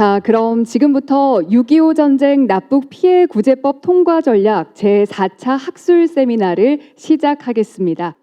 자, 그럼 지금부터 6.25 전쟁 납북 피해 구제법 통과 전략 제4차 학술 세미나를 시작하겠습니다.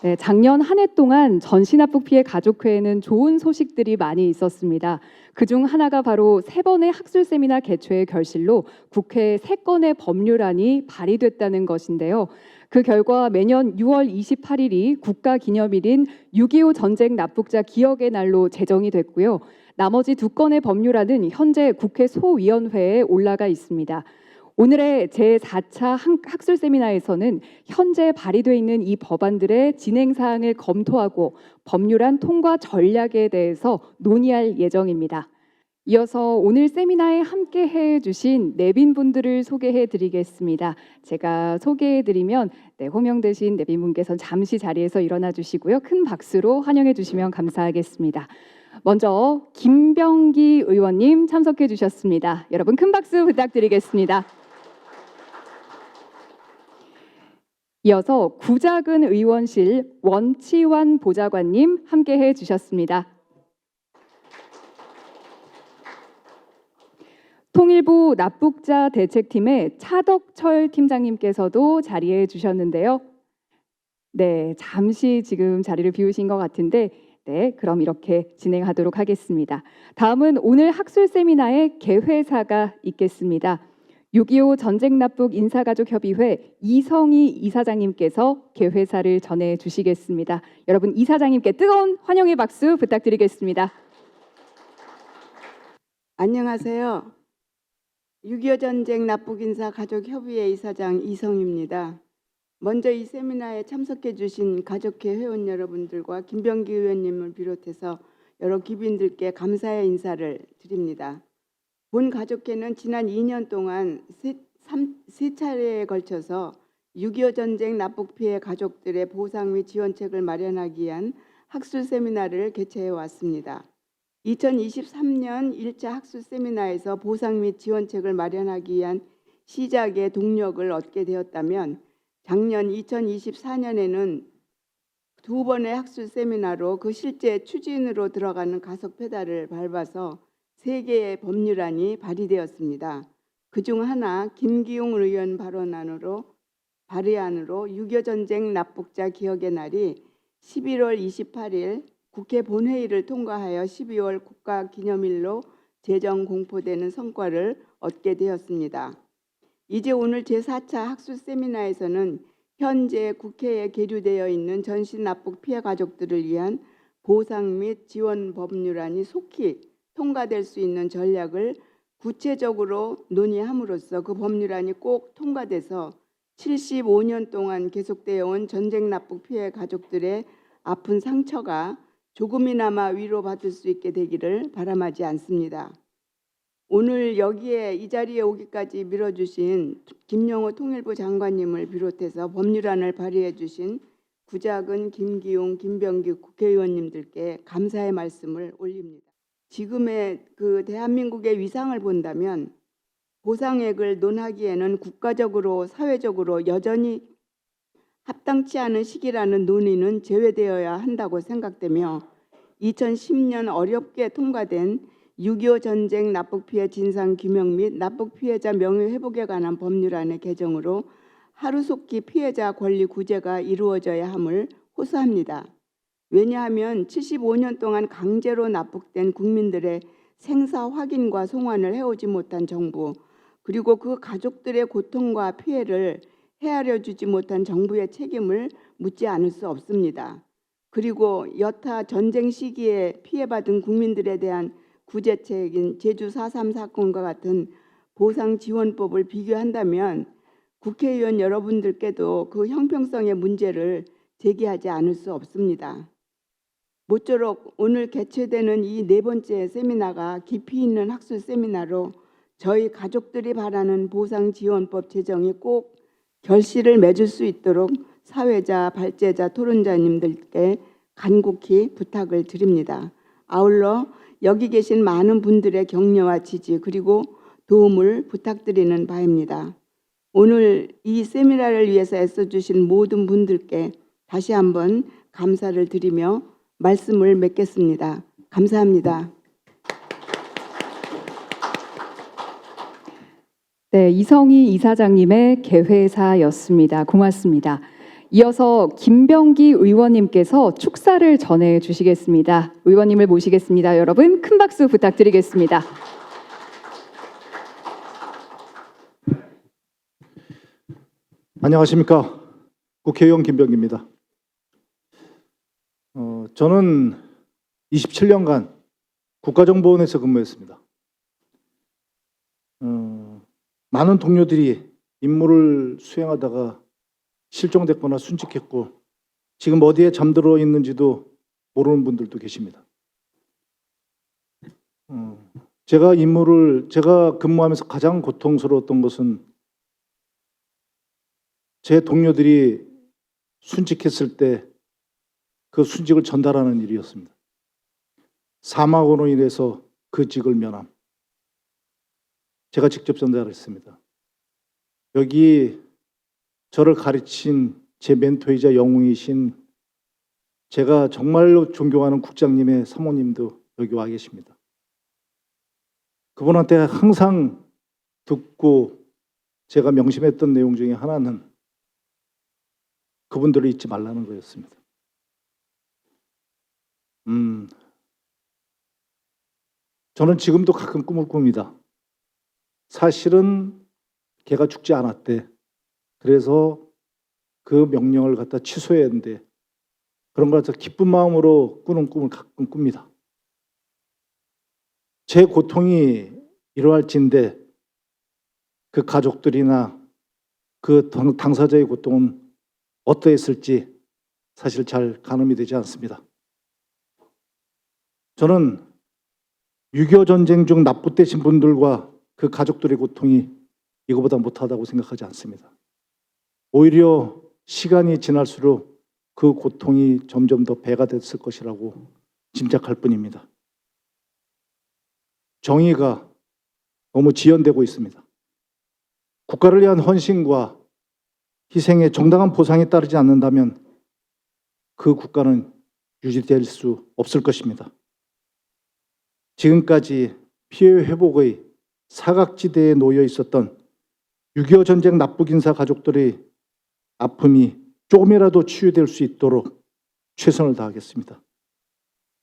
네, 작년 한 해 동안 전시납북 피해 가족회에는 좋은 소식들이 많이 있었습니다. 그중 하나가 바로 3번의 학술 세미나 개최의 결실로 국회에 3건의 법률안이 발의됐다는 것인데요. 그 결과 매년 6월 28일이 국가기념일인 6.25 전쟁 납북자 기억의 날로 제정이 됐고요. 나머지 2건의 법률안은 현재 국회 소위원회에 올라가 있습니다. 오늘의 제4차 학술 세미나에서는 현재 발의되어 있는 이 법안들의 진행 사항을 검토하고 법률안 통과 전략에 대해서 논의할 예정입니다. 이어서 오늘 세미나에 함께해 주신 내빈분들을 소개해 드리겠습니다. 제가 소개해 드리면 호명되신 내빈분께서는 잠시 자리에서 일어나 주시고요. 큰 박수로 환영해 주시면 감사하겠습니다. 먼저 김병기 의원님 참석해 주셨습니다. 여러분 큰 박수 부탁드리겠습니다. 이어서 구작은 의원실 원치환 보좌관님 함께해 주셨습니다. 통일부 납북자 대책팀의 차덕철 팀장님께서도 자리해 주셨는데요. 네, 잠시 지금 자리를 비우신 것 같은데 네, 그럼 이렇게 진행하도록 하겠습니다. 다음은 오늘 학술 세미나의 개회사가 있겠습니다. 6.25 전쟁 납북 인사가족협의회 이성희 이사장님께서 개회사를 전해 주시겠습니다. 여러분 이사장님께 뜨거운 환영의 박수 부탁드리겠습니다. 안녕하세요. 6.25 전쟁 납북 인사가족협의회 이사장 이성희입니다. 먼저 이 세미나에 참석해 주신 가족회 회원 여러분들과 김병기 의원님을 비롯해서 여러 귀빈들께 감사의 인사를 드립니다. 본 가족회는 지난 2년 동안 세 차례에 걸쳐서 6.25 전쟁 납북 피해 가족들의 보상 및 지원책을 마련하기 위한 학술 세미나를 개최해 왔습니다. 2023년 1차 학술 세미나에서 보상 및 지원책을 마련하기 위한 시작의 동력을 얻게 되었다면 작년 2024년에는 2번의 학술 세미나로 그 실제 추진으로 들어가는 가속 페달을 밟아서 3개의 법률안이 발의되었습니다. 그중 하나 김기웅 의원 발의안으로 6.25 전쟁 납북자 기억의 날이 11월 28일 국회 본회의를 통과하여 12월 국가기념일로 제정 공포되는 성과를 얻게 되었습니다. 이제 오늘 제4차 학술 세미나에서는 현재 국회에 계류되어 있는 전시 납북 피해 가족들을 위한 보상 및 지원 법률안이 속히 통과될 수 있는 전략을 구체적으로 논의함으로써 그 법률안이 꼭 통과돼서 75년 동안 계속되어 온 전쟁 납북 피해 가족들의 아픈 상처가 조금이나마 위로받을 수 있게 되기를 바람하지 않습니다. 오늘 여기에 이 자리에 오기까지 밀어주신 김영호 통일부 장관님을 비롯해서 법률안을 발의해 주신 구작은, 김기웅, 김병기 국회의원님들께 감사의 말씀을 올립니다. 지금의 대한민국의 위상을 본다면 보상액을 논하기에는 국가적으로 사회적으로 여전히 합당치 않은 시기라는 논의는 제외되어야 한다고 생각되며 2010년 어렵게 통과된 6.25 전쟁 납북 피해 진상 규명 및 납북 피해자 명예 회복에 관한 법률안의 개정으로 하루속히 피해자 권리 구제가 이루어져야 함을 호소합니다. 왜냐하면 75년 동안 강제로 납북된 국민들의 생사 확인과 송환을 해오지 못한 정부, 그리고 그 가족들의 고통과 피해를 헤아려 주지 못한 정부의 책임을 묻지 않을 수 없습니다. 그리고 여타 전쟁 시기에 피해받은 국민들에 대한 구제책인 제주 4.3 사건과 같은 보상지원법을 비교한다면 국회의원 여러분들께도 그 형평성의 문제를 제기하지 않을 수 없습니다. 모쪼록 오늘 개최되는 이 4번째 세미나가 깊이 있는 학술 세미나로 저희 가족들이 바라는 보상지원법 제정이 꼭 결실을 맺을 수 있도록 사회자, 발제자, 토론자님들께 간곡히 부탁을 드립니다. 아울러 여기 계신 많은 분들의 격려와 지지 그리고 도움을 부탁드리는 바입니다. 오늘 이 세미나를 위해서 애써주신 모든 분들께 다시 한번 감사를 드리며 말씀을 맺겠습니다. 감사합니다. 네, 이성희 이사장님의 개회사였습니다. 고맙습니다. 이어서 김병기 의원님께서 축사를 전해 주시겠습니다. 의원님을 모시겠습니다. 여러분 큰 박수 부탁드리겠습니다. 안녕하십니까. 국회의원 김병기입니다. 저는 27년간 국가정보원에서 근무했습니다. 많은 동료들이 임무를 수행하다가 실종됐거나 순직했고 지금 어디에 잠들어 있는지도 모르는 분들도 계십니다. 제가 근무하면서 가장 고통스러웠던 것은 제 동료들이 순직했을 때 그 순직을 전달하는 일이었습니다. 사망으로 인해서 그 직을 면함. 제가 직접 전달했습니다. 여기 저를 가르친 제 멘토이자 영웅이신 제가 정말로 존경하는 국장님의 사모님도 여기 와 계십니다. 그분한테 항상 듣고 제가 명심했던 내용 중에 하나는 그분들을 잊지 말라는 거였습니다. 저는 지금도 가끔 꿈을 꿉니다. 사실은 걔가 죽지 않았대. 그래서 그 명령을 갖다 취소해야 했는데 그런 걸 갖다 기쁜 마음으로 꾸는 꿈을 가끔 꿉니다. 제 고통이 이러할진데 그 가족들이나 그 당사자의 고통은 어떠했을지 사실 잘 가늠이 되지 않습니다. 저는 6.25 전쟁 중 납부되신 분들과 그 가족들의 고통이 이거보다 못하다고 생각하지 않습니다. 오히려 시간이 지날수록 그 고통이 점점 더 배가 됐을 것이라고 짐작할 뿐입니다. 정의가 너무 지연되고 있습니다. 국가를 위한 헌신과 희생에 정당한 보상이 따르지 않는다면 그 국가는 유지될 수 없을 것입니다. 지금까지 피해 회복의 사각지대에 놓여 있었던 6.25 전쟁 납북인사 가족들의 아픔이 조금이라도 치유될 수 있도록 최선을 다하겠습니다.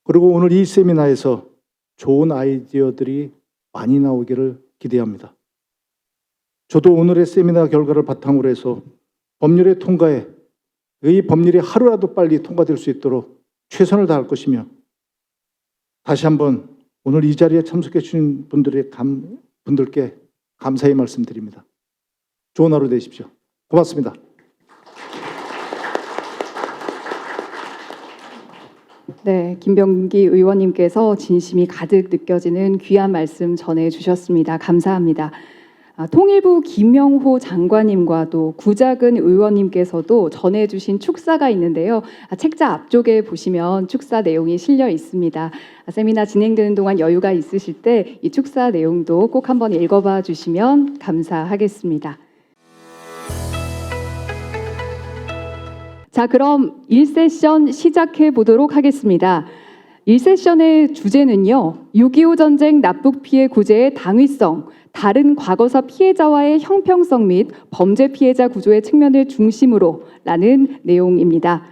그리고 오늘 이 세미나에서 좋은 아이디어들이 많이 나오기를 기대합니다. 저도 오늘의 세미나 결과를 바탕으로 해서 법률의 통과에 이 법률이 하루라도 빨리 통과될 수 있도록 최선을 다할 것이며 다시 한번 오늘 이 자리에 참석해 주신 분들께 감사의 말씀드립니다. 좋은 하루 되십시오. 고맙습니다. 네, 김병기 의원님께서 진심이 가득 느껴지는 귀한 말씀 전해주셨습니다. 감사합니다. 통일부 김명호 장관님과도 구작은 의원님께서도 전해주신 축사가 있는데요. 책자 앞쪽에 보시면 축사 내용이 실려 있습니다. 세미나 진행되는 동안 여유가 있으실 때 이 축사 내용도 꼭 한번 읽어봐 주시면 감사하겠습니다. 자, 그럼 1세션 시작해 보도록 하겠습니다. 1세션의 주제는요, 6.25 전쟁 납북 피해 구제의 당위성, 다른 과거사 피해자와의 형평성 및 범죄 피해자 구조의 측면을 중심으로 라는 내용입니다.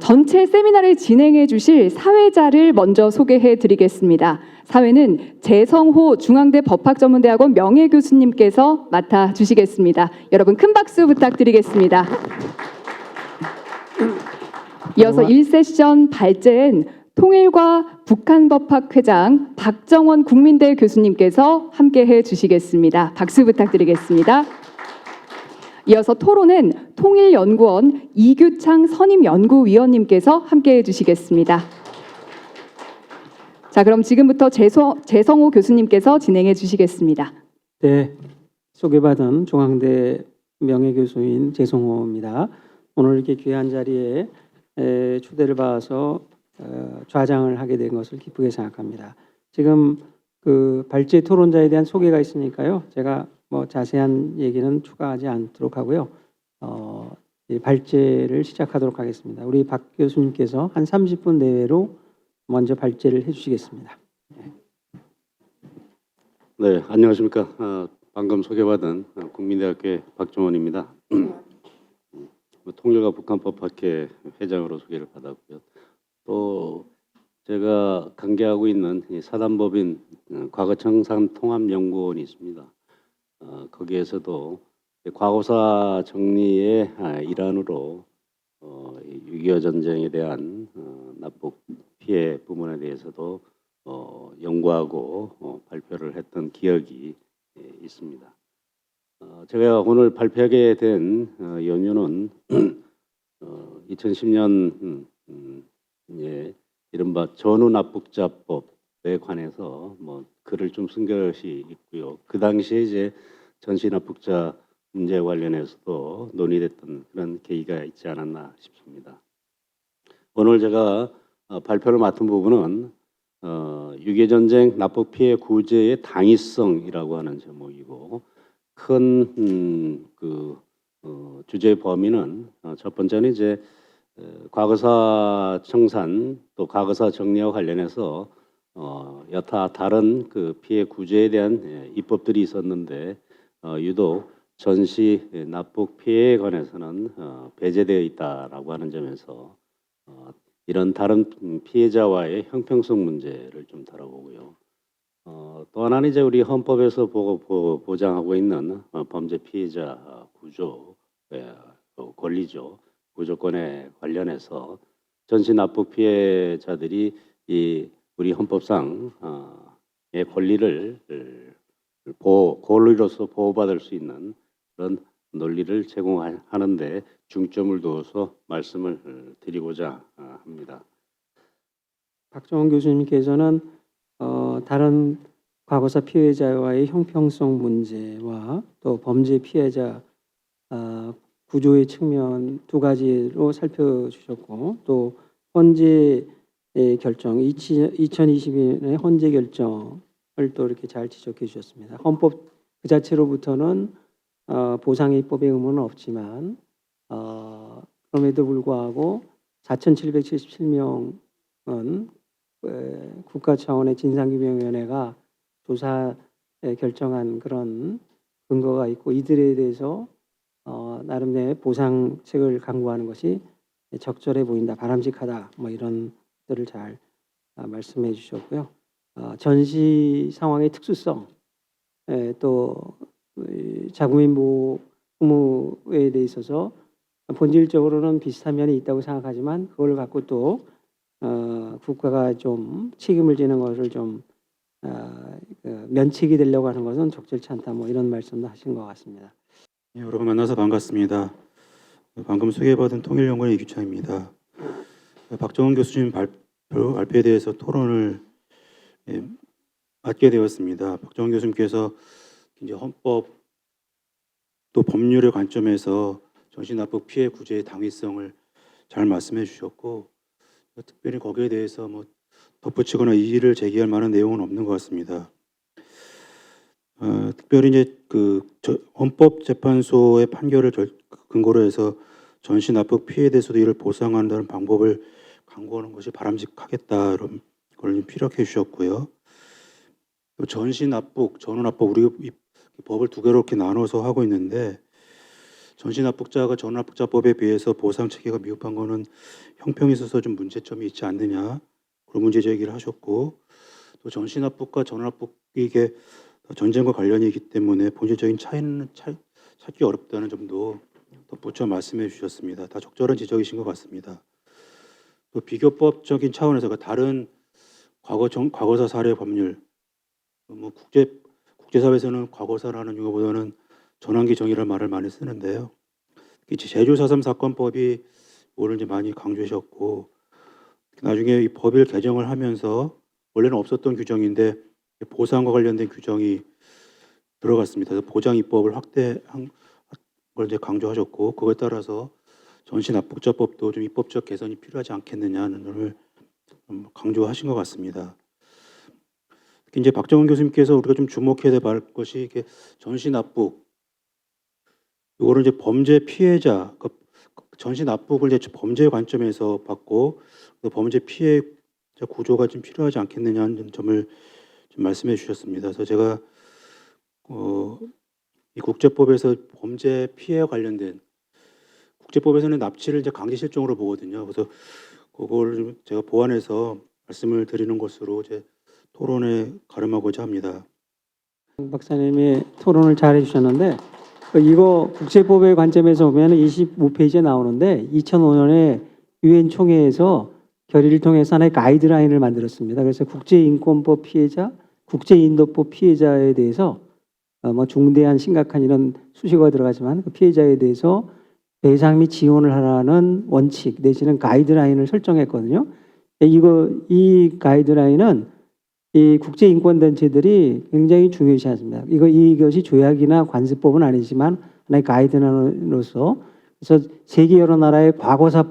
전체 세미나를 진행해 주실 사회자를 먼저 소개해 드리겠습니다. 사회는 재성호 중앙대 법학전문대학원 명예교수님께서 맡아 주시겠습니다. 여러분 큰 박수 부탁드리겠습니다. 이어서 1세션 발제엔 통일과 북한법학회장 박정원 국민대 교수님께서 함께해 주시겠습니다. 박수 부탁드리겠습니다. 이어서 토론은 통일연구원 이규창 선임연구위원님께서 함께해 주시겠습니다. 자, 그럼 지금부터 재성호 교수님께서 진행해 주시겠습니다. 네, 소개받은 중앙대 명예교수인 재성호입니다. 오늘 이렇게 귀한 자리에 초대를 받아서 좌장을 하게 된 것을 기쁘게 생각합니다. 지금 그 발제 토론자에 대한 소개가 있으니까요. 제가 뭐 자세한 얘기는 추가하지 않도록 하고요. 이 발제를 시작하도록 하겠습니다. 우리 박 교수님께서 한 30분 내외로 먼저 발제를 해주시겠습니다. 네, 안녕하십니까. 방금 소개받은 국민대학교의 박종원입니다. 통일과 북한법학회 회장으로 소개를 받았고요. 또 제가 관계하고 있는 이 사단법인 과거청산통합연구원이 있습니다. 거기에서도 과거사 정리의 일환으로 6.25 전쟁에 대한 납북 피해 부분에 대해서도 연구하고 발표를 했던 기억이 있습니다. 제가 오늘 발표하게 된 연유는 2010년 이른바 전후납북자법에 관해서 글을 좀 쓴 것이 있고요. 그 당시에 이제 전시납북자 문제 관련해서도 논의됐던 그런 계기가 있지 않았나 싶습니다. 오늘 제가 발표를 맡은 부분은 6.25 전쟁 납북 피해 구제의 당위성이라고 하는 제목이고 큰 주제 범위는 첫 번째는 이제 과거사 청산 또 과거사 정리와 관련해서 여타 다른 그 피해 구제에 대한 입법들이 있었는데 유독 전시 납북 피해에 관해서는 배제되어 있다라고 하는 점에서 이런 다른 피해자와의 형평성 문제를 좀 다뤄보고요. 또 하나는 이제 우리 헌법에서 보장하고 있는 범죄 피해자 구조 권리죠. 구조권에 관련해서 전시 납북 피해자들이 이 우리 헌법상의 권리를 권리로서 보호받을 수 있는 그런 논리를 제공하는데 중점을 두어서 말씀을 드리고자 합니다. 박종원 교수님께서는 다른 과거사 피해자와의 형평성 문제와 또 범죄 피해자 구조의 측면 두 가지로 살펴주셨고 또 헌재의 결정 2022년의 헌재 결정을 또 이렇게 잘 지적해 주셨습니다. 헌법 그 자체로부터는 보상의 입법의 의무는 없지만 그럼에도 불구하고 4,777명은 국가 차원의 진상규명위원회가 조사에 결정한 그런 근거가 있고 이들에 대해서 나름대로의 보상책을 강구하는 것이 적절해 보인다, 바람직하다, 뭐 이런 것들을 잘 말씀해 주셨고요. 전시 상황의 특수성, 또 자국민 보호 의무에 대해 있어서 본질적으로는 비슷한 면이 있다고 생각하지만 그걸 갖고 또 국가가 좀 책임을 지는 것을 좀 면책이 되려고 하는 것은 적절치 않다. 뭐 이런 말씀도 하신 것 같습니다. 예, 여러분 만나서 반갑습니다. 방금 소개받은 통일연구원의 이규창입니다. 박정원 교수님 발표에 대해서 토론을 맡게 되었습니다. 박정원 교수님께서 이제 헌법 또 법률의 관점에서 전시납북 피해 구제의 당위성을 잘 말씀해 주셨고 특별히 거기에 대해서 뭐 덧붙이거나 이의를 제기할 만한 내용은 없는 것 같습니다. 특별히 이제 헌법재판소의 판결을 근거로 해서 전시납북 피해에 대해서도 이를 보상한다는 방법을 강구하는 것이 바람직하겠다 이런 걸 피력해 주셨고요. 또 전시납북, 전후납북 우리가 이 법을 두 개로 이렇게 나눠서 하고 있는데 전시납북자가 전후납북자법에 비해서 보상 체계가 미흡한 것은 형평에 있어서 좀 문제점이 있지 않느냐 그런 문제 제기를 하셨고 또 전시납북과 전후납북이 이게 전쟁과 관련이 있기 때문에 본질적인 차이는 찾기 어렵다는 점도 덧붙여 말씀해 주셨습니다. 다 적절한 지적이신 것 같습니다. 또 비교법적인 차원에서 다른 과거사 사례 법률 뭐 국제사회에서는 과거사라는 용어보다는 전환기 정의라는 말을 많이 쓰는데요. 제주 4.3 사건법이 오늘 이제 많이 강조하셨고 나중에 이 법을 개정을 하면서 원래는 없었던 규정인데 보상과 관련된 규정이 들어갔습니다. 그래서 보장 입법을 확대한 걸 이제 강조하셨고 그거에 따라서 전시납북자법도 좀 입법적 개선이 필요하지 않겠느냐는 걸 강조하신 것 같습니다. 특히 이제 박정원 교수님께서 우리가 좀 주목해야 될 것이 이게 전시납북 이거를 이제 범죄 피해자 전시납북을 이제 범죄 관점에서 봤고 범죄 피해 구조가 좀 필요하지 않겠느냐는 점을 좀 말씀해 주셨습니다. 그래서 제가 이 국제법에서 범죄 피해와 관련된 국제법에서는 납치를 이제 강제 실종으로 보거든요. 그래서 그걸 좀 제가 보완해서 말씀을 드리는 것으로 이제 토론에 가름하고자 합니다. 박사님이 토론을 잘 해주셨는데 이거 국제법의 관점에서 보면 25페이지에 나오는데 2005년에 유엔 총회에서 결의를 통해서 하나의 가이드라인을 만들었습니다. 그래서 국제인권법 피해자, 국제인도법 피해자에 대해서 뭐 중대한 심각한 이런 수식어가 들어가지만 그 피해자에 대해서 배상 및 지원을 하라는 원칙 내지는 가이드라인을 설정했거든요. 이 가이드라인은 이 국제인권단체들이 굉장히 중요시 하십니다. 이것이 조약이나 관습법은 아니지만 하나의 가이드라인으로서 그래서 세계 여러 나라의 과거사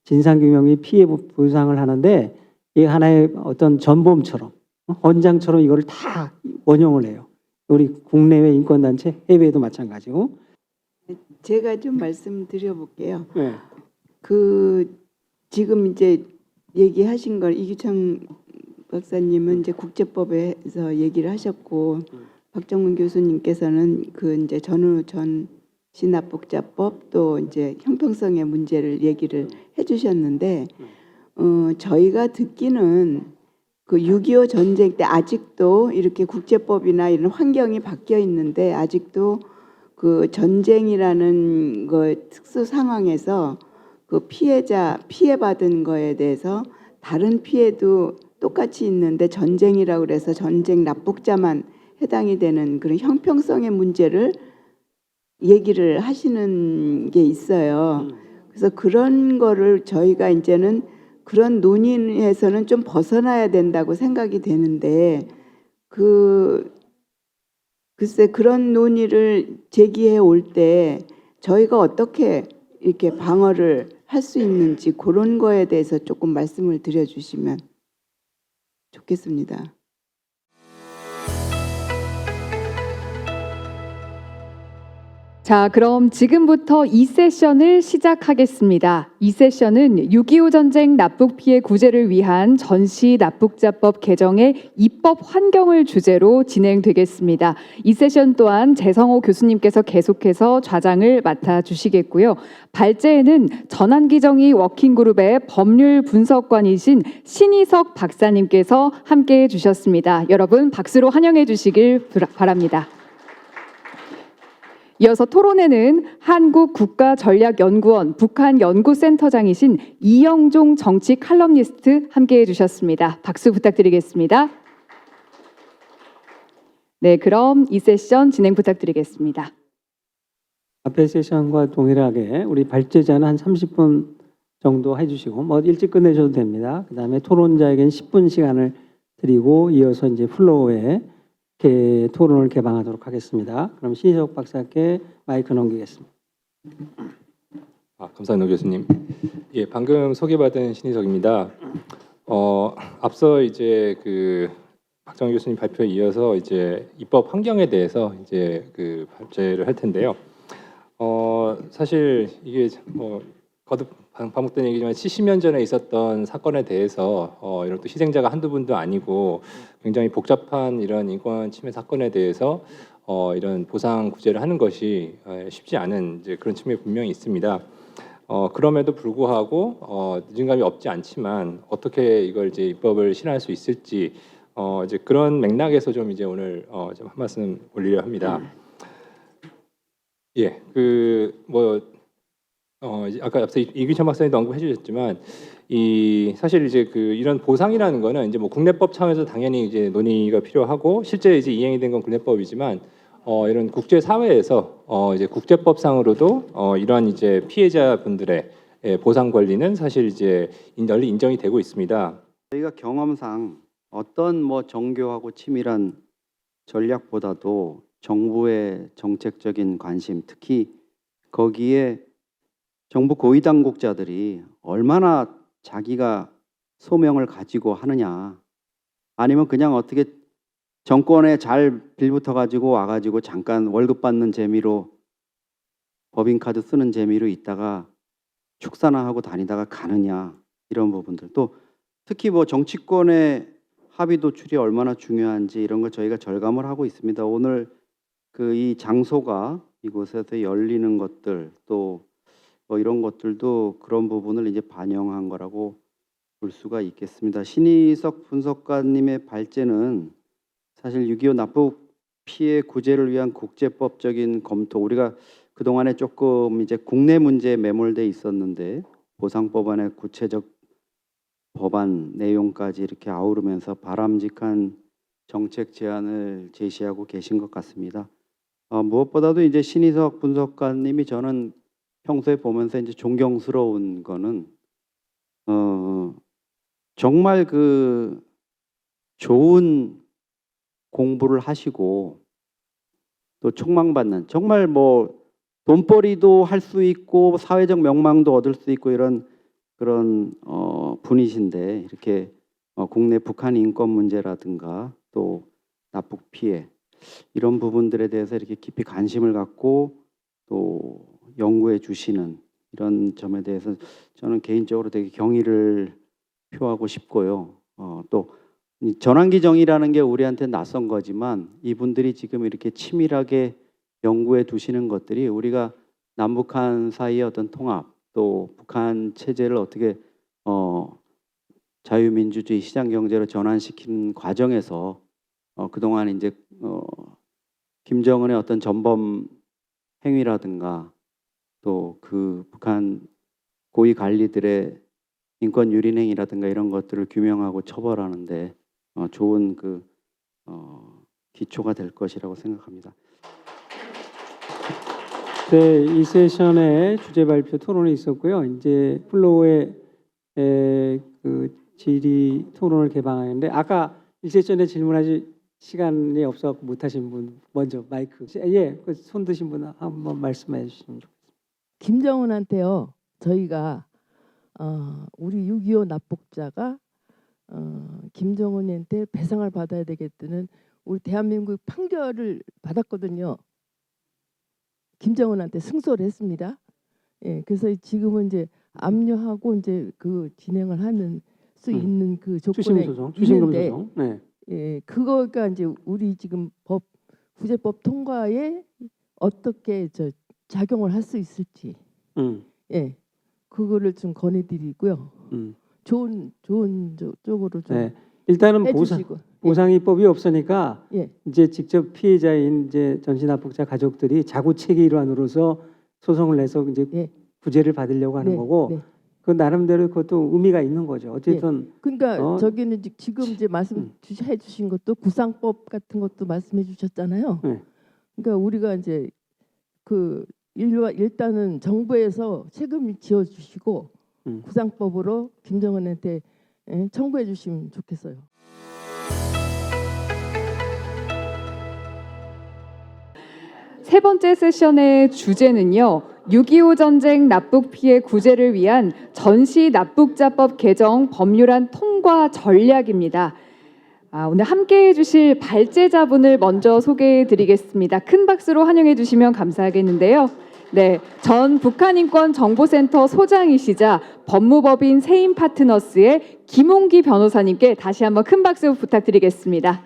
진상규명 및 피해 보상을 하는데 이 하나의 어떤 전범처럼 원장처럼 이거를 다 원용을 해요. 우리 국내외 인권단체, 해외에도 마찬가지고. 제가 좀 말씀드려 볼게요. 네. 지금 이제 얘기하신 걸 이규창 박사님은 이제 국제법에서 얘기를 하셨고 박정문 교수님께서는 그 이제 전후 전시납북자법 또 이제 형평성의 문제를 얘기를 해주셨는데 저희가 듣기는 그 6.25 전쟁 때 아직도 이렇게 국제법이나 이런 환경이 바뀌어 있는데 아직도 그 전쟁이라는 그 특수 상황에서 그 피해받은 거에 대해서 다른 피해도 똑같이 있는데 전쟁이라고 그래서 전쟁 납북자만 해당이 되는 그런 형평성의 문제를 얘기를 하시는 게 있어요. 그래서 그런 거를 저희가 이제는 그런 논의에서는 좀 벗어나야 된다고 생각이 되는데 글쎄 그런 논의를 제기해 올 때 저희가 어떻게 이렇게 방어를 할 수 있는지 그런 거에 대해서 조금 말씀을 드려주시면 좋겠습니다. 자, 그럼 지금부터 2세션을 시작하겠습니다. 2세션은 6.25 전쟁 납북 피해 구제를 위한 전시 납북자법 개정의 입법 환경을 주제로 진행되겠습니다. 2세션 또한 재성호 교수님께서 계속해서 좌장을 맡아주시겠고요. 발제에는 전환기정의 워킹그룹의 법률 분석관이신 신희석 박사님께서 함께해 주셨습니다. 여러분 박수로 환영해 주시길 바랍니다. 이어서 토론회는 한국국가전략연구원 북한연구센터장이신 이영종 정치 칼럼니스트 함께해 주셨습니다. 박수 부탁드리겠습니다. 네, 그럼 이 세션 진행 부탁드리겠습니다. 앞에 세션과 동일하게 우리 발제자는 한 30분 정도 해주시고 뭐 일찍 끝내셔도 됩니다. 그다음에 토론자에게는 10분 시간을 드리고 이어서 이제 플로어에 토론을 개방하도록 하겠습니다. 그럼 신희석 박사께 마이크 넘기겠습니다. 감사합니다, 교수님. 예, 방금 소개받은 신희석입니다. 앞서 이제 그 박정희 교수님 발표에 이어서 이제 입법 환경에 대해서 이제 그 발제를 할 텐데요. 사실 이게 뭐 거듭 반복된 얘기지만 70년 전에 있었던 사건에 대해서 이런 또 희생자가 한두 분도 아니고 굉장히 복잡한 이런 인권 침해 사건에 대해서 이런 보상 구제를 하는 것이 쉽지 않은 이제 그런 측면이 분명히 있습니다. 그럼에도 불구하고 늦은 감이 없지 않지만 어떻게 이걸 이제 입법을 실현할 수 있을지 이제 그런 맥락에서 좀 이제 오늘 좀 한 말씀 올리려 합니다. 예, 아까 앞서 이규찬 박사님도 언급해 주셨지만 사실 이제 이런 보상이라는 거는 이제 뭐 국내법 차원에서 당연히 이제 논의가 필요하고 실제 이제 이행이 된 건 국내법이지만 이런 국제 사회에서 이제 국제법상으로도 이러한 이제 피해자분들의 보상 권리는 사실 이제 널리 인정이 되고 있습니다. 저희가 경험상 어떤 뭐 정교하고 치밀한 전략보다도 정부의 정책적인 관심, 특히 거기에 정부 고위 당국자들이 얼마나 자기가 소명을 가지고 하느냐, 아니면 그냥 어떻게 정권에 잘 빌붙어 가지고 와가지고 잠깐 월급 받는 재미로 법인카드 쓰는 재미로 있다가 축사나 하고 다니다가 가느냐, 이런 부분들 또 특히 뭐 정치권의 합의 도출이 얼마나 중요한지 이런 거 저희가 절감을 하고 있습니다. 오늘 그 이 장소가 이곳에서 열리는 것들 또 뭐 이런 것들도 그런 부분을 이제 반영한 거라고 볼 수가 있겠습니다. 신희석 분석가님의 발제는 사실 6.25 납북 피해 구제를 위한 국제법적인 검토 우리가 그동안에 조금 이제 국내 문제에 매몰돼 있었는데 보상 법안의 구체적 법안 내용까지 이렇게 아우르면서 바람직한 정책 제안을 제시하고 계신 것 같습니다. 무엇보다도 이제 신희석 분석가님이 저는 평소에 보면서 이제 존경스러운 거는 정말 그 좋은 공부를 하시고 또 촉망받는 정말 뭐 돈벌이도 할 수 있고 사회적 명망도 얻을 수 있고 이런 그런 분이신데 이렇게 국내 북한 인권 문제라든가 또 납북 피해 이런 부분들에 대해서 이렇게 깊이 관심을 갖고 또 연구해 주시는 이런 점에 대해서 저는 개인적으로 되게 경의를 표하고 싶고요. 또 전환기 정의라는 게 우리한테 낯선 거지만 이분들이 지금 이렇게 치밀하게 연구해 두시는 것들이 우리가 남북한 사이의 어떤 통합 또 북한 체제를 어떻게 자유민주주의 시장 경제로 전환시키는 과정에서 그동안 이제 김정은의 어떤 전범 행위라든가 또 그 북한 고위 관리들의 인권 유린 행위라든가 이런 것들을 규명하고 처벌하는데 좋은 그 기초가 될 것이라고 생각합니다. 네, 이 세션에 주제 발표 토론이 있었고요. 이제 플로우의 그 질의 토론을 개방하는데 아까 이 세션에 질문하실 시간이 없어 못하신 분 먼저 마이크 그 손 드신 분 한번 말씀해 주시면 좋겠습니다. 김정은한테요. 저희가 우리 6.25 납북자가 김정은한테 배상을 받아야 되겠다는 우리 대한민국 판결을 받았거든요. 김정은한테 승소를 했습니다. 예, 그래서 지금은 이제 압류하고 이제 그 진행을 하는 수 있는 그 조건에 추심금 있는데, 소송. 네. 예, 그거가 이제 우리 지금 구제법 통과에 어떻게 작용을 할 수 있을지, 예, 그거를 좀 건의드리고요. 좋은 쪽으로 좀 네. 일단은 해주시고. 보상입법이 없으니까 예. 이제 직접 피해자인 이제 전시납북자 가족들이 자구책의 일환으로서 소송을 내서 이제 예. 구제를 받으려고 하는 네, 거고 네. 그 나름대로 그것도 의미가 있는 거죠. 어쨌든 그러니까 저기는 지금 이제 말씀해 주신 것도 구상법 같은 것도 말씀해 주셨잖아요. 네. 그러니까 우리가 이제 그 일단은 정부에서 책임을 지어 주시고 구상법으로 김정은한테 청구해 주시면 좋겠어요. 세 번째 세션의 주제는요. 6.25 전쟁 납북 피해 구제를 위한 전시 납북자법 개정 법률안 통과 전략입니다. 오늘 함께해 주실 발제자분을 먼저 소개해 드리겠습니다. 큰 박수로 환영해 주시면 감사하겠는데요. 네, 전 북한인권정보센터 소장이시자 법무법인 세인파트너스의 김홍기 변호사님께 다시 한번 큰 박수 부탁드리겠습니다.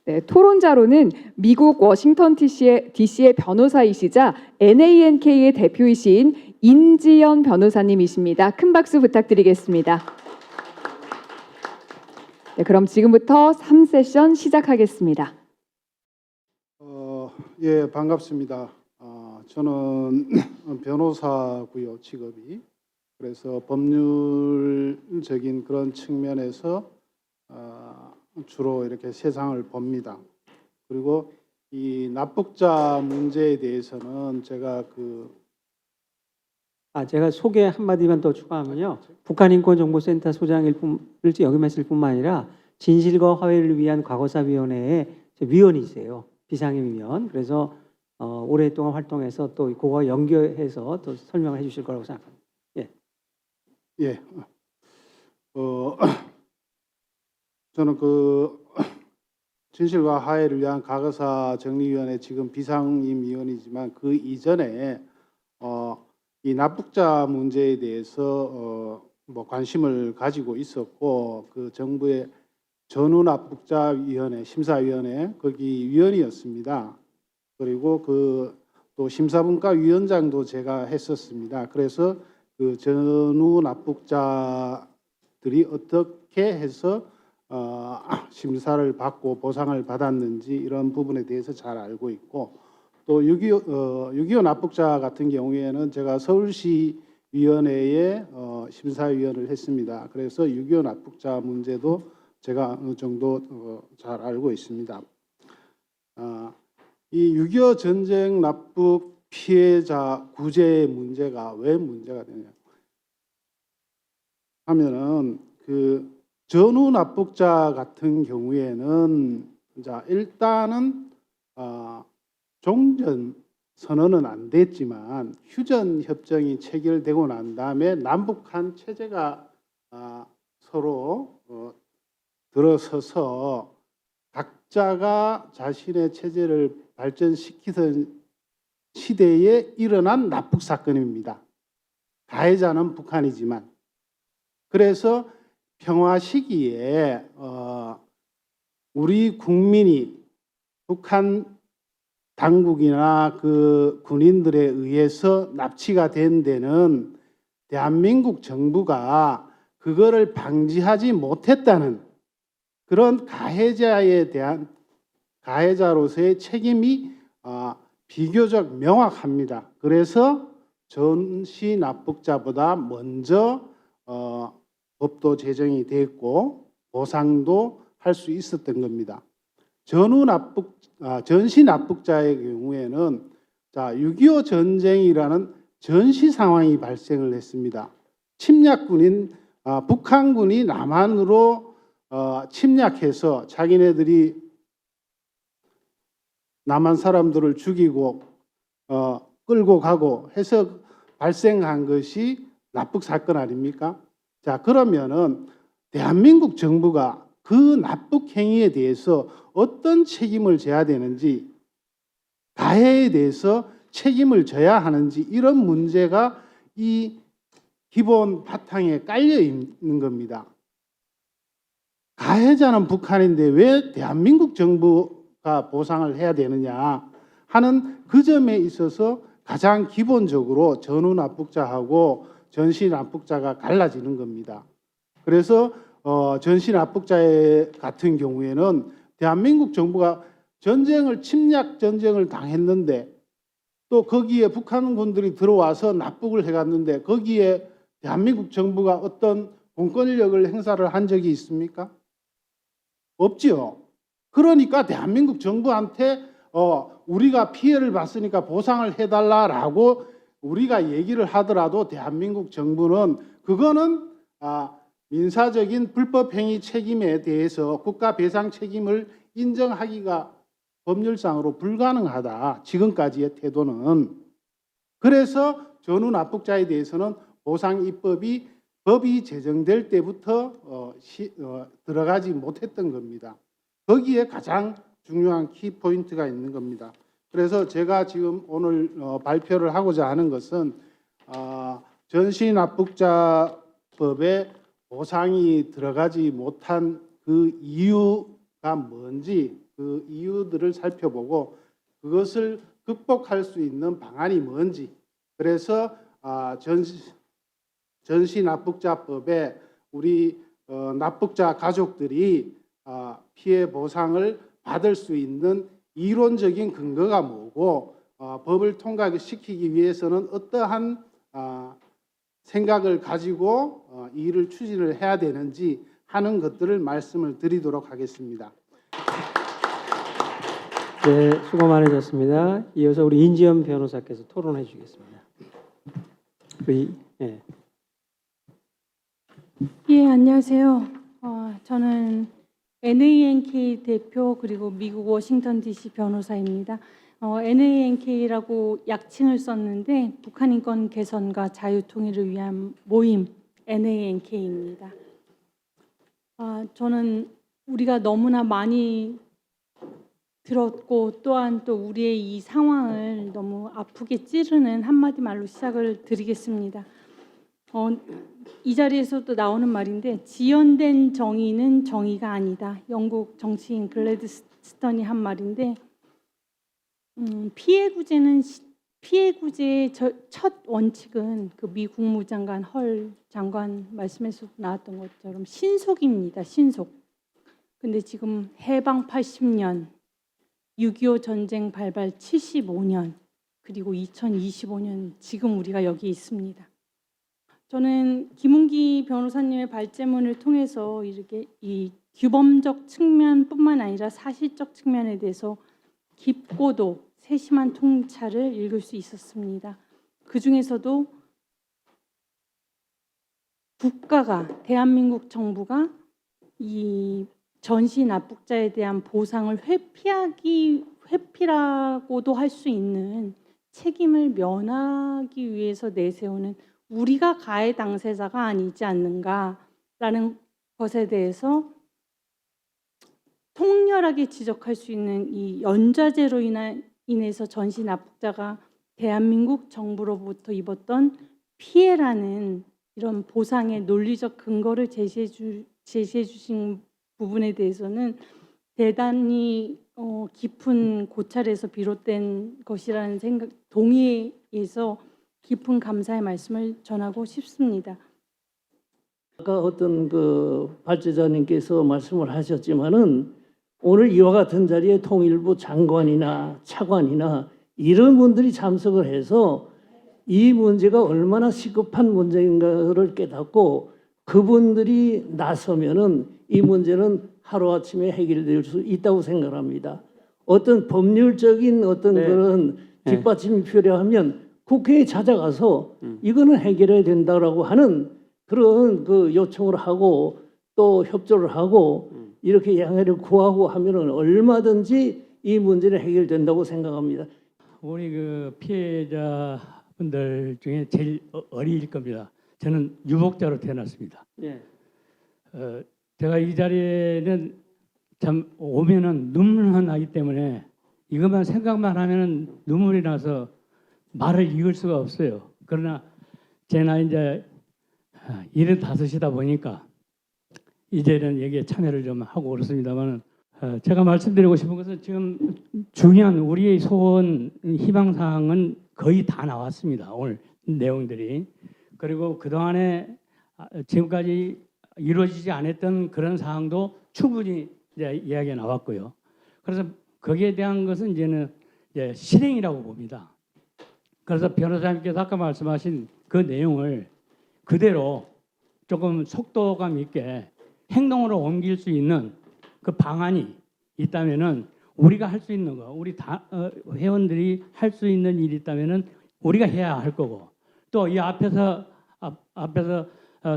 네, 토론자로는 미국 워싱턴 DC의 변호사이시자 NANK의 대표이신 인지연 변호사님이십니다. 큰 박수 부탁드리겠습니다. 네, 그럼 지금부터 3세션 시작하겠습니다. 예, 반갑습니다. 저는 변호사고요, 직업이. 그래서 법률적인 그런 측면에서 주로 이렇게 세상을 봅니다. 그리고 이 납북자 문제에 대해서는 제가 제가 소개 한마디만 더 추가하면요. 북한인권정보센터 소장을 역임했을 뿐만 아니라 진실과 화해를 위한 과거사위원회의 위원이세요. 비상임위원. 그래서 오랫동안 활동해서 또 그거와 연결해서 또 설명을 해주실 거라고 생각합니다. 예. 예. 저는 진실과 화해를 위한 과거사 정리위원회 지금 비상임위원이지만 그 이전에 이 납북자 문제에 대해서 뭐 관심을 가지고 있었고 그 정부의 전후납북자위원회 심사위원회 거기 위원이었습니다. 그리고 그 또 심사분과 위원장도 제가 했었습니다. 그래서 그 전후납북자들이 어떻게 해서 심사를 받고 보상을 받았는지 이런 부분에 대해서 잘 알고 있고 또 6.25 납북자 같은 경우에는 제가 서울시 위원회에 심사위원을 했습니다. 그래서 6.25 납북자 문제도 제가 어느 정도 잘 알고 있습니다. 이 6.25 전쟁 납북 피해자 구제 문제가 왜 문제가 되냐 하면은 그 전후 납북자 같은 경우에는 자 일단은 종전 선언은 안 됐지만 휴전 협정이 체결되고 난 다음에 남북한 체제가 서로 들어서서 각자가 자신의 체제를 발전시키던 시대에 일어난 납북 사건입니다. 가해자는 북한이지만 그래서 평화 시기에 우리 국민이 북한 당국이나 그 군인들에 의해서 납치가 된 데는 대한민국 정부가 그거를 방지하지 못했다는 그런 가해자에 대한 가해자로서의 책임이 비교적 명확합니다. 그래서 전시 납북자보다 먼저 법도 제정이 됐고 보상도 할 수 있었던 겁니다. 전시 납북자의 경우에는 6.25 전쟁이라는 전시 상황이 발생을 했습니다. 침략군인 북한군이 남한으로 침략해서 자기네들이 남한 사람들을 죽이고 끌고 가고 해서 발생한 것이 납북 사건 아닙니까? 자, 그러면은 대한민국 정부가 그 납북 행위에 대해서 어떤 책임을 져야 되는지, 가해에 대해서 책임을 져야 하는지 이런 문제가 이 기본 바탕에 깔려 있는 겁니다. 가해자는 북한인데 왜 대한민국 정부가 보상을 해야 되느냐 하는 그 점에 있어서 가장 기본적으로 전후 납북자하고 전시 납북자가 갈라지는 겁니다. 그래서 전시 납북자 같은 경우에는 대한민국 정부가 침략 전쟁을 당했는데 또 거기에 북한군들이 들어와서 납북을 해갔는데 거기에 대한민국 정부가 어떤 공권력을 행사를 한 적이 있습니까? 없지요. 그러니까 대한민국 정부한테 우리가 피해를 봤으니까 보상을 해달라라고 우리가 얘기를 하더라도 대한민국 정부는 그거는 민사적인 불법행위 책임에 대해서 국가 배상 책임을 인정하기가 법률상으로 불가능하다. 지금까지의 태도는. 그래서 전후 납북자에 대해서는 보상 입법이 법이 제정될 때부터 들어가지 못했던 겁니다. 거기에 가장 중요한 키포인트가 있는 겁니다. 그래서 제가 지금 오늘 발표를 하고자 하는 것은 전시 납북자법에 보상이 들어가지 못한 그 이유가 뭔지 그 이유들을 살펴보고 그것을 극복할 수 있는 방안이 뭔지 그래서 전시 납북자법에 우리 납북자 가족들이 피해 보상을 받을 수 있는 이론적인 근거가 뭐고 법을 통과시키기 위해서는 어떠한 생각을 가지고 이 일을 추진을 해야 되는지 하는 것들을 말씀을 드리도록 하겠습니다. 네, 수고 많으셨습니다. 이어서 우리 인지연 변호사께서 토론해 주겠습니다. 예, 안녕하세요. 저는 NANK 대표 그리고 미국 워싱턴 DC 변호사입니다. NANK라고 약칭을 썼는데 북한 인권 개선과 자유 통일을 위한 모임 NANK입니다. 저는 우리가 너무나 많이 들었고 또한 또 우리의 이 상황을 너무 아프게 찌르는 한마디 말로 시작을 드리겠습니다. 이 자리에서도 나오는 말인데 지연된 정의는 정의가 아니다. 영국 정치인 글래드스턴이 한 말인데 피해 구제의 첫 원칙은 그 미 국무장관 헐 장관 말씀에서도 나왔던 것처럼 신속입니다. 신속. 근데 지금 해방 80년, 6.25 전쟁 발발 75년, 그리고 2025년 지금 우리가 여기 있습니다. 저는 김은기 변호사님의 발제문을 통해서 이렇게 이 규범적 측면뿐만 아니라 사실적 측면에 대해서 깊고도 세심한 통찰을 읽을 수 있었습니다. 그 중에서도 국가가, 대한민국 정부가 이 전시 납북자에 대한 보상을 회피라고도 할 수 있는 책임을 면하기 위해서 내세우는 우리가 가해 당사자가 아니지 않는가라는 것에 대해서 통렬하게 지적할 수 있는 이 연좌제로 인해서 전시 납북자가 대한민국 정부로부터 입었던 피해라는 이런 보상의 논리적 근거를 제시해 주신 부분에 대해서는 대단히 깊은 고찰에서 비롯된 것이라는 생각, 동의해서 깊은 감사의 말씀을 전하고 싶습니다. 아까 어떤 그 발제자님께서 말씀을 하셨지만은 오늘 이와 같은 자리에 통일부 장관이나 차관이나 이런 분들이 참석을 해서 이 문제가 얼마나 시급한 문제인가를 깨닫고 그분들이 나서면은 이 문제는 하루아침에 해결될 수 있다고 생각합니다. 어떤 법률적인 어떤 그런 뒷받침이 필요하면 국회에 찾아가서 이거는 해결해야 된다라고 하는 그런 그 요청을 하고 또 협조를 하고 이렇게 양해를 구하고 하면은 얼마든지 이 문제는 해결된다고 생각합니다. 우리 그 피해자분들 중에 제일 어릴 겁니다. 저는 유복자로 태어났습니다. 제가 이 자리에는 참 오면은 눈물만 나기 때문에 이것만 생각만 하면은 눈물이 나서 말을 이을 수가 없어요. 그러나 제 나이 이제 75이다 보니까 이제는 여기에 참여를 좀 하고 그렇습니다만 제가 말씀드리고 싶은 것은 지금 중요한 우리의 소원 희망사항은 거의 다 나왔습니다. 오늘 내용들이. 그리고 그동안에 지금까지 이루어지지 않았던 그런 사항도 충분히 이제 이야기가 나왔고요. 그래서 거기에 대한 것은 이제는 이제 실행이라고 봅니다. 그래서 변호사님께서 아까 말씀하신 그 내용을 그대로 조금 속도감 있게 행동으로 옮길 수 있는 그 방안이 있다면은 우리가 할 수 있는 거, 우리 회원들이 할 수 있는 일이 있다면은 우리가 해야 할 거고 또 이 앞에서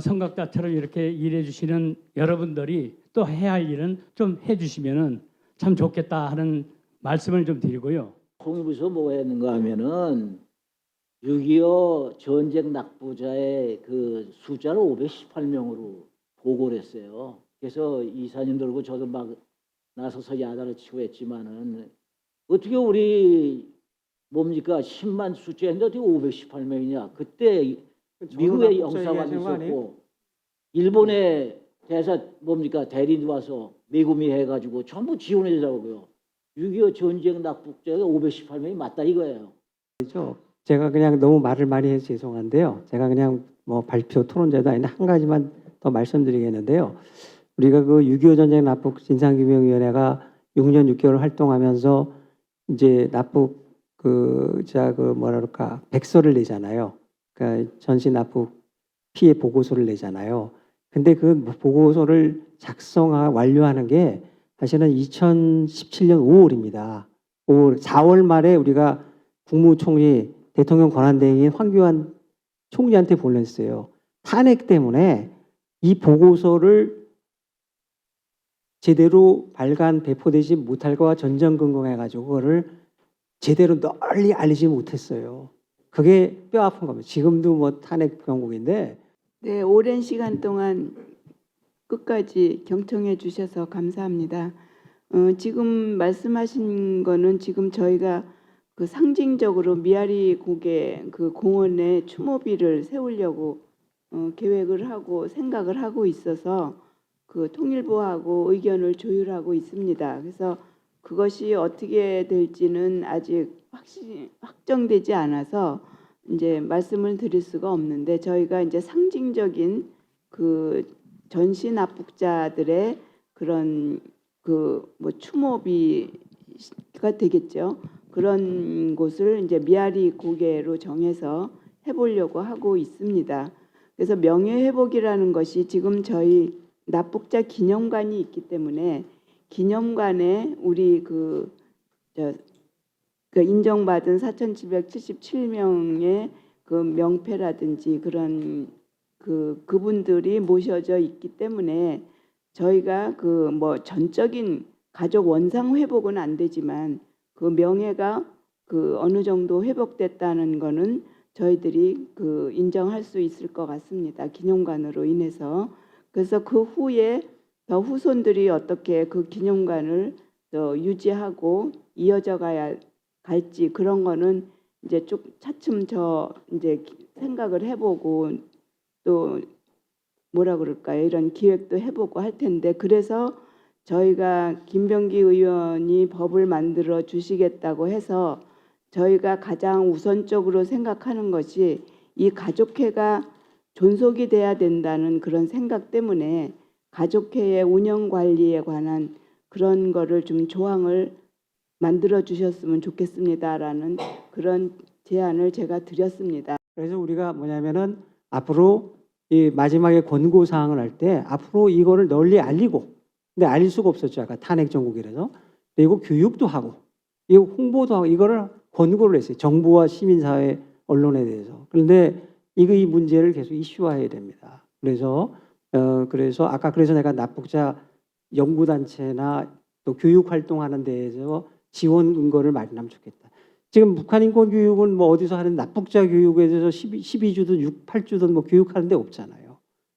성각자처럼 이렇게 일해 주시는 여러분들이 또 해야 할 일은 좀 해주시면은 참 좋겠다 하는 말씀을 좀 드리고요. 통일부에서 뭐 했는가 하면은 6.25 전쟁 납부자의 그 숫자를 518명으로 보고를 했어요. 그래서 이사님 들고 저도 막 나서서 야단을 치고 했지만은 어떻게 우리 뭡니까 10만 숫자인데 어떻게 518명이냐. 그때 미국의 영사관이 있었고 일본의 대사 뭡니까 대리인도 와서 매구미 해가지고 전부 지원해주더라고요. 6.25 전쟁 납북자가 518명이 맞다 이거예요. 제가 그냥 너무 말을 많이 해서 죄송한데요. 제가 그냥 뭐 발표 토론자도 아닌데 한 가지만 더 말씀드리겠는데요. 우리가 그 6.25 전쟁 납북 진상규명위원회가 6년 6개월 활동하면서 이제 납북 뭐라 그럴까 백서를 내잖아요. 그러니까 전시 납북 피해 보고서를 내잖아요. 근데 그 보고서를 완료하는 게 사실은 2017년 5월입니다. 4월 말에 우리가 국무총리 대통령 권한대행인 황교안 총리한테 보냈어요. 탄핵 때문에 이 보고서를 제대로 배포되지 못할 거와 전전긍긍해가지고 그거를 제대로 널리 알리지 못했어요. 그게 뼈아픈 겁니다. 지금도 뭐 탄핵 경국인데. 네, 오랜 시간 동안 끝까지 경청해 주셔서 감사합니다. 지금 말씀하신 거는 지금 저희가 그 상징적으로 미아리 고개 그 공원에 추모비를 세우려고 계획을 하고 생각을 하고 있어서 그 통일부하고 의견을 조율하고 있습니다. 그래서 그것이 어떻게 될지는 아직 확정되지 않아서 이제 말씀을 드릴 수가 없는데 저희가 이제 상징적인 그 전시 납북자들의 그런 그 뭐 추모비가 되겠죠. 그런 곳을 이제 미아리 고개로 정해서 해보려고 하고 있습니다. 그래서 명예회복이라는 것이 지금 저희 납북자 기념관이 있기 때문에 기념관에 우리 그 인정받은 4,777명의 그 명패라든지 그런 그분들이 모셔져 있기 때문에 저희가 그 뭐 전적인 가족 원상 회복은 안 되지만 그 명예가 그 어느 정도 회복됐다는 거는 저희들이 그 인정할 수 있을 것 같습니다. 기념관으로 인해서. 그래서 그 후에 더 후손들이 어떻게 그 기념관을 더 유지하고 이어져 가야 갈지 그런 거는 이제 쭉 차츰 이제 생각을 해보고 또 뭐라 그럴까요? 이런 기획도 해보고 할 텐데 그래서 저희가 김병기 의원이 법을 만들어 주시겠다고 해서 저희가 가장 우선적으로 생각하는 것이 이 가족회가 존속이 돼야 된다는 그런 생각 때문에 가족회의 운영 관리에 관한 그런 거를 좀 조항을 만들어 주셨으면 좋겠습니다라는 그런 제안을 제가 드렸습니다. 그래서 우리가 뭐냐면은 앞으로 이 마지막에 권고 사항을 할 때 앞으로 이거를 널리 알리고 근데 알릴 수가 없었죠. 아까 탄핵 정국이라서 그리고 교육도 하고 이 홍보도 하고 이거를 권고를 했어요. 정부와 시민사회 언론에 대해서. 그런데 이 문제를 계속 이슈화해야 됩니다. 그래서 아까 그래서 내가 납북자 연구단체나 또 교육 활동하는 데에서 지원 근거를 마련하면 좋겠다. 지금 북한 인권 교육은 뭐 어디서 하는 납북자 교육에 대해서 12주든 8주든 뭐 교육하는 데 없잖아요.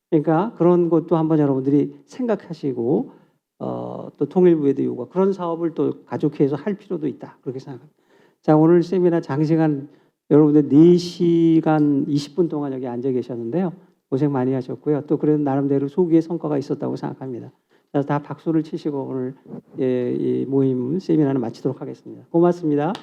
그러니까 그런 것도 한번 여러분들이 생각하시고 또 통일부에도 요구가 그런 사업을 또 가족회에서 할 필요도 있다. 그렇게 생각합니다. 자, 오늘 세미나 장시간 여러분들 4시간 20분 동안 여기 앉아 계셨는데요. 고생 많이 하셨고요. 또 그래도 나름대로 소기의 성과가 있었다고 생각합니다. 자, 다 박수를 치시고 오늘 이 모임 세미나를 마치도록 하겠습니다. 고맙습니다.